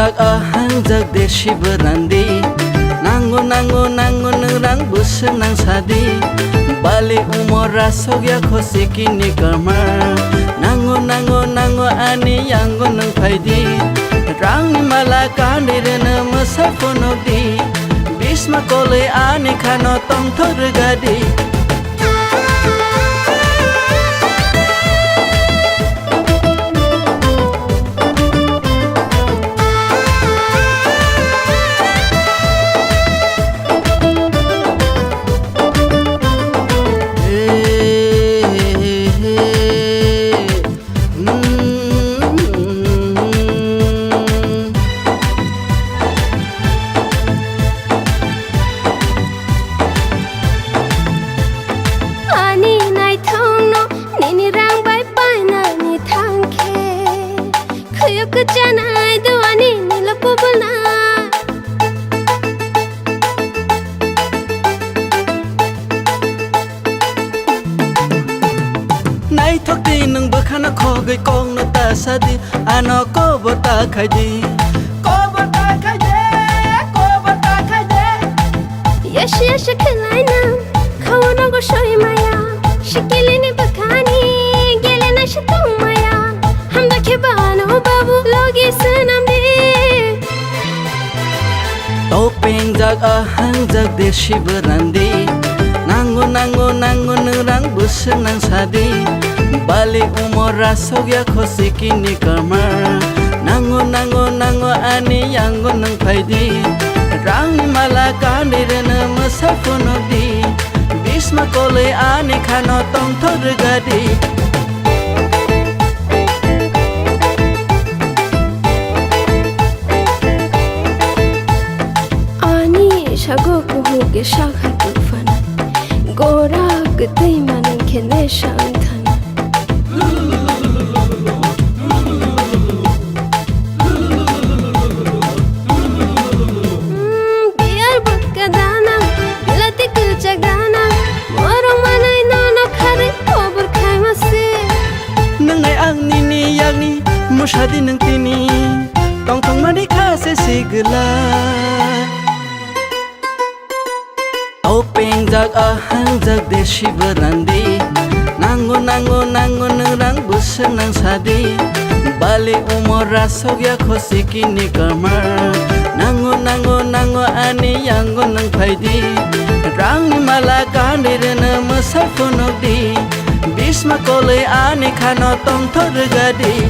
jak hangjak Desi Brandi. Nango nerang buseng nang sadi. Balik umur rasok ya khosi kini kamar. Nango ani yang gunung paidi. Rang ni malaka nirena masa ponodi. Bisma kole ani kano tong torgadi. Janai duani nila pubulna Nai thok di nung bukhana khogai kong na ta sadi ano ko bota khaidi yash khilai na khawana go shoi maya shikili ni bakhani gele na shitu maya hamda ke bano babu logi sunam de Topeng jak hangjak Desi Brandi. Nango nerang buseng nang sadi. Balik umur rasok ya khosi kini kamar. Nango ani yang gunung paidi. Rang ni malaka nirena masa ponodi. Bisma kole ani kano tong torgadi. shago kuhuge shakha tufana gora gdei manan kene shantana biyar bakadana latik jagana morong manai nono khare khobor khai mase nang nai ang ni yang ni mushadi nang tini tong mani khase sigla Topeng jak hangjak Desi Brandi. Nango nerang buseng nang sadi. Balik umur rasok ya khosi kini kamar. Nango ani yang gunung paidi. Rang ni malaka nirena masa ponodi. Bisma kole ani kano tong torgadi.